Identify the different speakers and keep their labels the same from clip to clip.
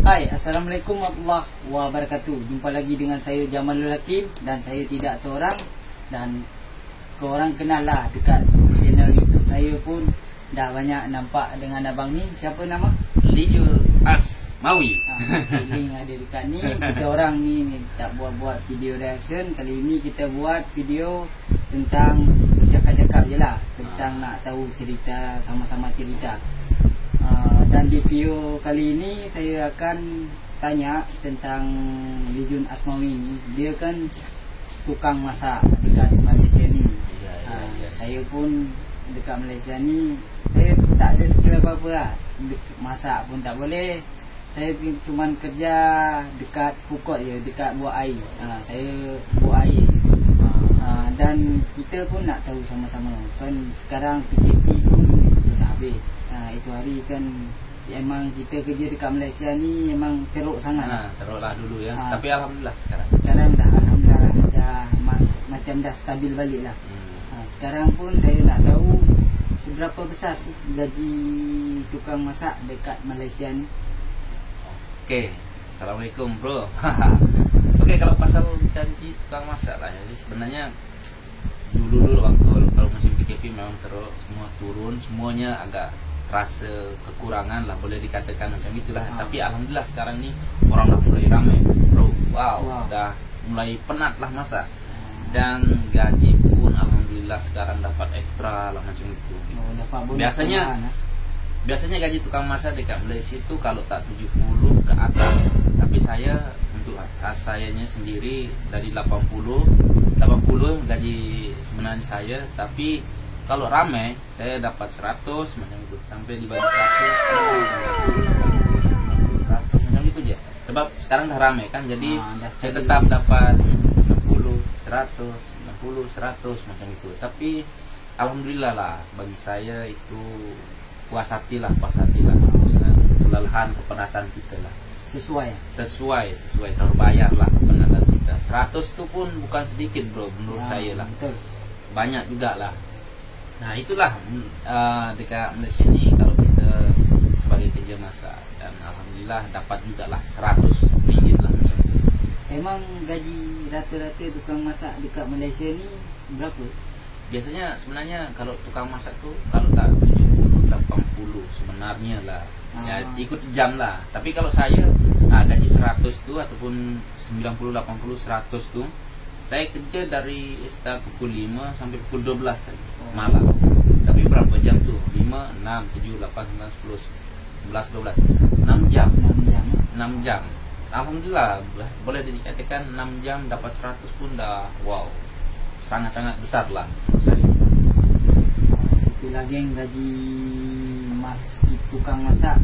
Speaker 1: Hai, Assalamualaikum warahmatullahi wabarakatuh. Jumpa lagi dengan saya Jamalul Hakim. Dan saya tidak seorang, dan korang kenal lah dekat channel YouTube saya pun dah banyak nampak dengan abang ni. Siapa nama?
Speaker 2: Lijul Asmawi.
Speaker 1: Link ada dekat ni. Kita orang ni tak buat video reaction. Kali ini kita buat video tentang cakap-cakap je lah, tentang nak tahu cerita, sama-sama cerita. Dan di video kali ini saya akan tanya tentang Lijul Asmawi ni. Dia kan tukang masak dekat Malaysia ni. Saya pun dekat Malaysia ni, saya tak ada skill apa-apa lah. Masak pun tak boleh. Saya cuma kerja dekat Pukot je, dekat buat air. Saya buat air. Dan kita pun nak tahu sama-sama kan, sekarang PKP pun sudah habis. Itu hari kan emang kita kerja dekat Malaysia ni emang teruk sangat.
Speaker 2: Teruk lah dulu ya. Tapi alhamdulillah
Speaker 1: sekarang dah alhamdulillah dah macam dah stabil balik lah. Sekarang pun saya nak tahu seberapa besar sih gaji tukang masak dekat Malaysia ni.
Speaker 2: Oke, Assalamualaikum bro. Oke, kalau pasal gaji tukang masak lah, jadi sebenarnya dulu kalau musim PKP memang terus semua turun, semuanya agak rasa kekurangan lah, boleh dikatakan macam itulah. Tapi alhamdulillah sekarang ni orang dah mulai ramai bro. Wow. Dah mulai penat lah masak. Dan gaji pun alhamdulillah sekarang dapat ekstra lah macam itu. Biasanya gaji tukang masak dekat Malaysia itu kalau tak 70 ke atas. Tapi saya untuk sayanya sendiri dari 80 gaji sebenarnya saya. Tapi kalau ramai saya dapat 100 macam itu, sampai dibagi 100 macam itu aja. Sebab sekarang dah ramai kan, jadi saya tetap dapat 60, 100, 90, 100 macam itu. Tapi alhamdulillah lah, bagi saya itu puas hati lah dengan kelelahan kepenatan kita lah. Sesuai terbayar lah kepenatan kita. 100 tu pun bukan sedikit bro menurut saya lah.
Speaker 1: Betul. Banyak
Speaker 2: juga lah. Nah itulah dekat Malaysia ni kalau kita sebagai kerja masak, dan alhamdulillah dapat juga lah 100 ringgit lah macam itu.
Speaker 1: Emang gaji rata-rata tukang masak dekat Malaysia ni berapa?
Speaker 2: Biasanya sebenarnya kalau tukang masak tu kalau tak 70, 80 sebenarnya lah. Ya ikut jam lah. Tapi kalau saya gaji 100 tu ataupun 90, 80, 100 tu, saya kerja dari start pukul 5 sampai pukul 12 malam. Tapi berapa jam tu? 5, 6, 7, 8, 9, 10, 11, 12 6 jam. Alhamdulillah boleh dikatakan 6 jam dapat 100 pun dah wow, sangat-sangat besar lah menurut saya.
Speaker 1: Itu lagi yang gaji tukang masak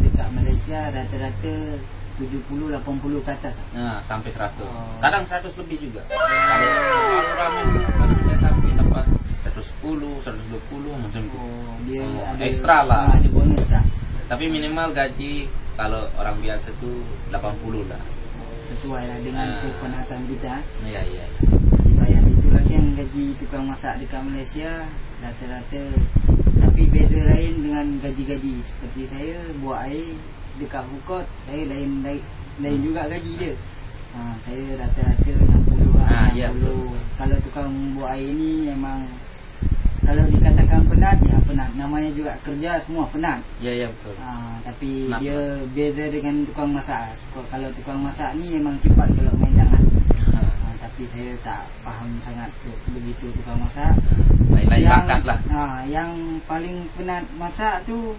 Speaker 1: dekat Malaysia rata-rata 70-80 ke atas.
Speaker 2: Sampai 100. Kadang 100 lebih juga. Kalau ramai kadang saya sampai dapat 110, 120 macam itu.
Speaker 1: Dia ada
Speaker 2: ekstra lah.
Speaker 1: Ada bonus lah.
Speaker 2: Tapi minimal gaji kalau orang biasa tu 80 lah.
Speaker 1: Sesuai lah dengan kepenatan kita.
Speaker 2: Iya.
Speaker 1: Dibayar itu lagi yang gaji tukang masak dekat Malaysia rata-rata. Tapi beza lain dengan gaji-gaji seperti saya buat air dekat Pukot, saya lain juga gaji dia. Saya rata-rata 60 lah. 60. Kalau tukang buat air ni memang kalau dikatakan penat, ya penat. Namanya juga kerja, semua penat.
Speaker 2: Ya betul.
Speaker 1: Tapi dia beza dengan tukang masak. Kalau tukang masak ni memang cepat kalau main tangan. Tapi saya tak faham sangat begitu tukang masak.
Speaker 2: Lain bakat lah.
Speaker 1: Yang paling penat masak tu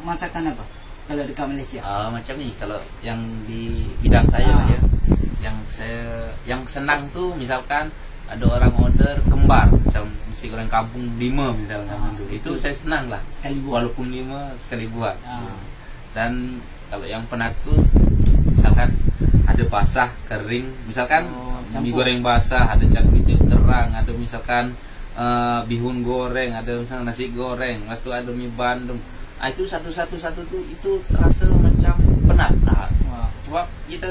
Speaker 1: masakan apa? Kalau dekat Malaysia?
Speaker 2: Macam ni, kalau yang di bidang saya lah ya. Yang senang tu misalkan ada orang order kembar, macam mesti orang kampung 5 misalkan itu saya senang lah. Walaupun 5 sekali buat. Dan kalau yang penat tu misalkan ada basah, kering, misalkan mie goreng basah, ada cakwe hijau terang, ada misalkan bihun goreng, ada misalkan nasi goreng, lepas tu ada mie bandung. Itu satu-satu tu itu terasa macam penat. Sebab kita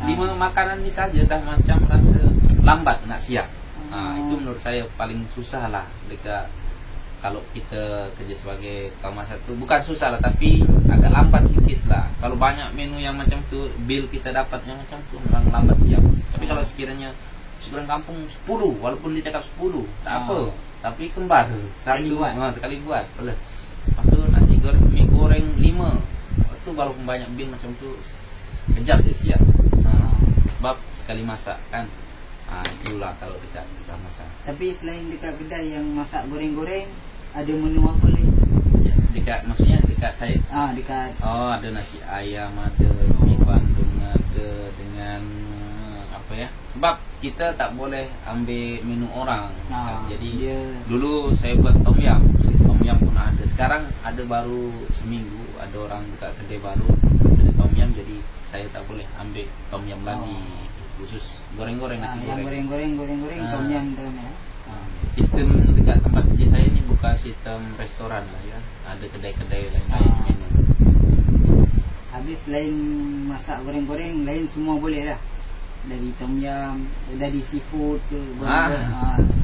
Speaker 2: 5 makanan ni saja dah macam rasa lambat nak siap. Itu menurut saya paling susah lah dekat kalau kita kerja sebagai tukang masak tuh bukan susah lah, tapi agak lambat sedikit lah. Kalau banyak menu yang macam tuh, bill kita dapatnya macam tuh orang lambat siap. Tapi kalau sekiranya nasi goreng kampung 10, walaupun dia cakap 10 tak apa, tapi kembar sekali buat boleh. Lepas tu nasi goreng, mie goreng 5, lepas tu walaupun banyak bill macam tuh kejap dia siap. Sebab sekali masak kan. Itulah kalau dekat masak.
Speaker 1: Tapi selain dekat kedai yang masak goreng-goreng, ada menu apa lagi?
Speaker 2: Ya, dekat maksudnya dekat saya.
Speaker 1: Dekat.
Speaker 2: Oh, ada nasi ayam, ada mie Bandung, ada dengan apa ya? Sebab kita tak boleh ambil menu orang. Jadi dulu saya buat tom yam pun ada. Sekarang ada baru seminggu ada orang buka kedai baru ada tom yam, jadi saya tak boleh ambil tom yam lagi. Khusus goreng-goreng nasi goreng.
Speaker 1: Goreng-goreng tom yam ya.
Speaker 2: Sistem dekat tempat kerja saya ini bukan sistem restoran lah ya. Ada kedai-kedai lain-lain.
Speaker 1: Habis selain masak goreng-goreng, lain semua boleh lah. Dari tom yam, dari seafood ke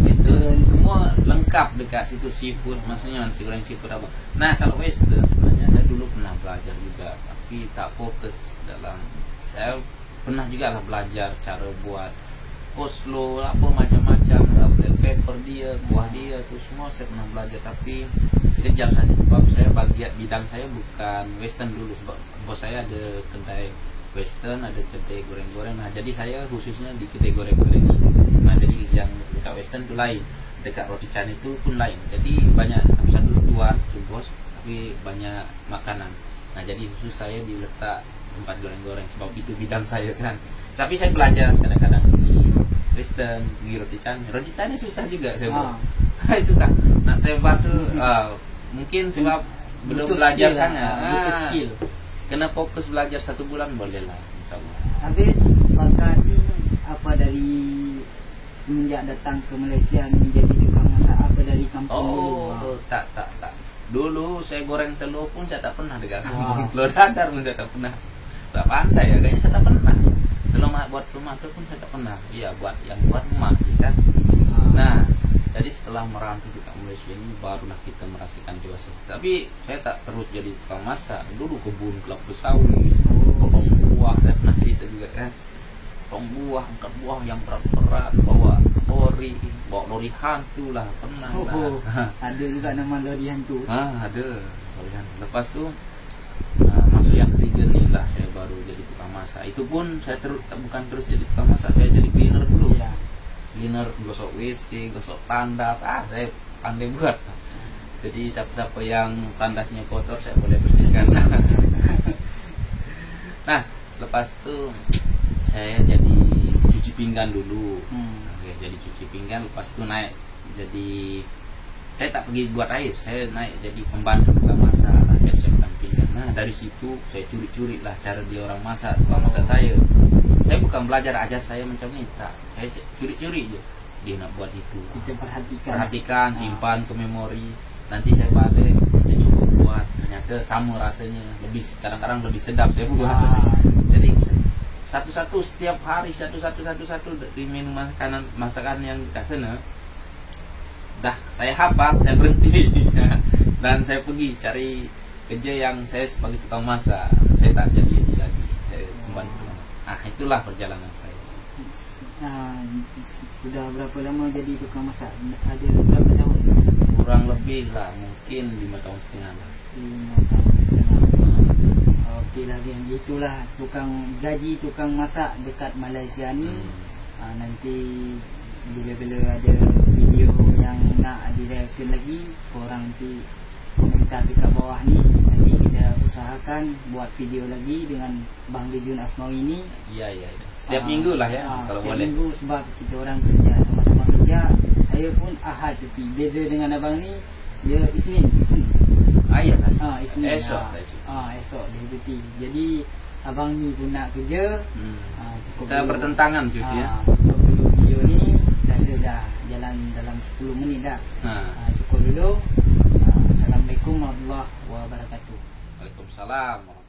Speaker 2: western, semua lengkap dekat situ. Seafood maksudnya nasi goreng seafood apa. Nah, kalau western sebenarnya saya dulu pernah belajar juga, tapi tak fokus dalam. Saya pernah juga lah belajar cara buat coleslaw apa macam-macam, black pepper dia, buah dia tu semua saya pernah belajar, tapi sekejap saja sebab saya bagian bidang saya bukan western dulu. Sebab bos saya ada kedai western, ada kedai goreng-goreng. Nah, jadi saya khususnya di kedai goreng-goreng ini. Nah, jadi yang dekat western tu lain, dekat roti canai itu pun lain. Jadi banyak satu tuan tu bos, tapi banyak makanan. Nah, jadi khusus saya diletak tempat goreng-goreng sebab itu bidang saya kan. Tapi saya belajar kadang-kadang di western, di roti canai susah juga saya buat. Susah nak tebar tu. Mungkin sebab belum belajar sangat.
Speaker 1: Butuh skill.
Speaker 2: Kena fokus belajar 1 bulan boleh lah, insyaallah.
Speaker 1: Habis bakat ni apa dari semenjak datang ke Malaysia menjadi tukang masak, apa dari kampung dulu?
Speaker 2: Tak. Dulu saya goreng telur pun saya tak pernah dekat kampung. Telur dadar pun saya tak pernah. Tak pandai ya, kayaknya saya tak pernah. Telur buat rumah tu pun saya tak pernah. Iya, buat emak kan. Nah, jadi setelah merantau ke Malaysia ini barulah kita merasakan dewasa. Tapi saya tak terus jadi tukang masak. Dulu kebun kelapa sawit, potong buah, saya pernah cerita juga kan. Potong buah, angkat buah yang berat-berat, bawa lori hantu lah, pernah lah.
Speaker 1: Ada juga nama lori hantu.
Speaker 2: Ada lori hantu. Lepas tu masuk yang ketiga ni lah saya baru jadi tukang masak. Itu pun saya bukan terus jadi tukang masak, saya jadi cleaner dulu. Cleaner, gosok WC, gosok tandas, saya pandai buat. Jadi siapa-siapa yang tandasnya kotor saya boleh bersihkan. Nah, lepas tu saya jadi cuci pinggan dulu. Jadi cuci pinggan, lepas tu naik jadi, saya tak pergi buat air, saya naik jadi pembantu tukang masak, siap-siapkan pinggan. Nah, dari situ saya curi-curi lah cara dia orang masak, tukang masak saya. Saya bukan belajar ajar saya macam ni, tak. Saya curi-curi je. Dia nak buat itu,
Speaker 1: kita
Speaker 2: perhatikan, simpan ke memori. Nanti saya balik, saya cuba buat. Ternyata sama rasanya, kadang-kadang lebih sedap saya buat. Jadi satu-satu setiap hari, satu dari menu masakan yang dekat sana. Dah saya hafal, saya berhenti. Dan saya pergi cari kerja yang saya sebagai tukang masak. Saya tak jadi ini lagi, saya membantu. Itulah perjalanan saya.
Speaker 1: Sudah berapa lama jadi tukang masak? Ada berapa tahun?
Speaker 2: Kurang lebih lah, mungkin 5 tahun setengah lah.
Speaker 1: 5 tahun setengah. Okey lah, itulah tukang masak dekat Malaysia ni. Nanti bila ada video yang nak di-reaction lagi, korang nanti komentar dekat bawah ni. Nanti kita usahakan buat video lagi dengan Bang Dijun Asmawi ini.
Speaker 2: Iya. Setiap minggu lah ya, kalau boleh.
Speaker 1: Setiap minggu sebab kita orang kerja, sama-sama kerja. Saya pun Ahad cuti. Beza dengan abang ni, dia Isnin. Isnin. Esok dia cuti. Jadi abang ni pun nak kerja.
Speaker 2: Kita bertentangan cuti ya.
Speaker 1: Cukup dulu video ni, rasa dah jalan dalam 10 minit dah. Cukup dulu. Assalamualaikum warahmatullahi wabarakatuh.
Speaker 2: Waalaikumsalam.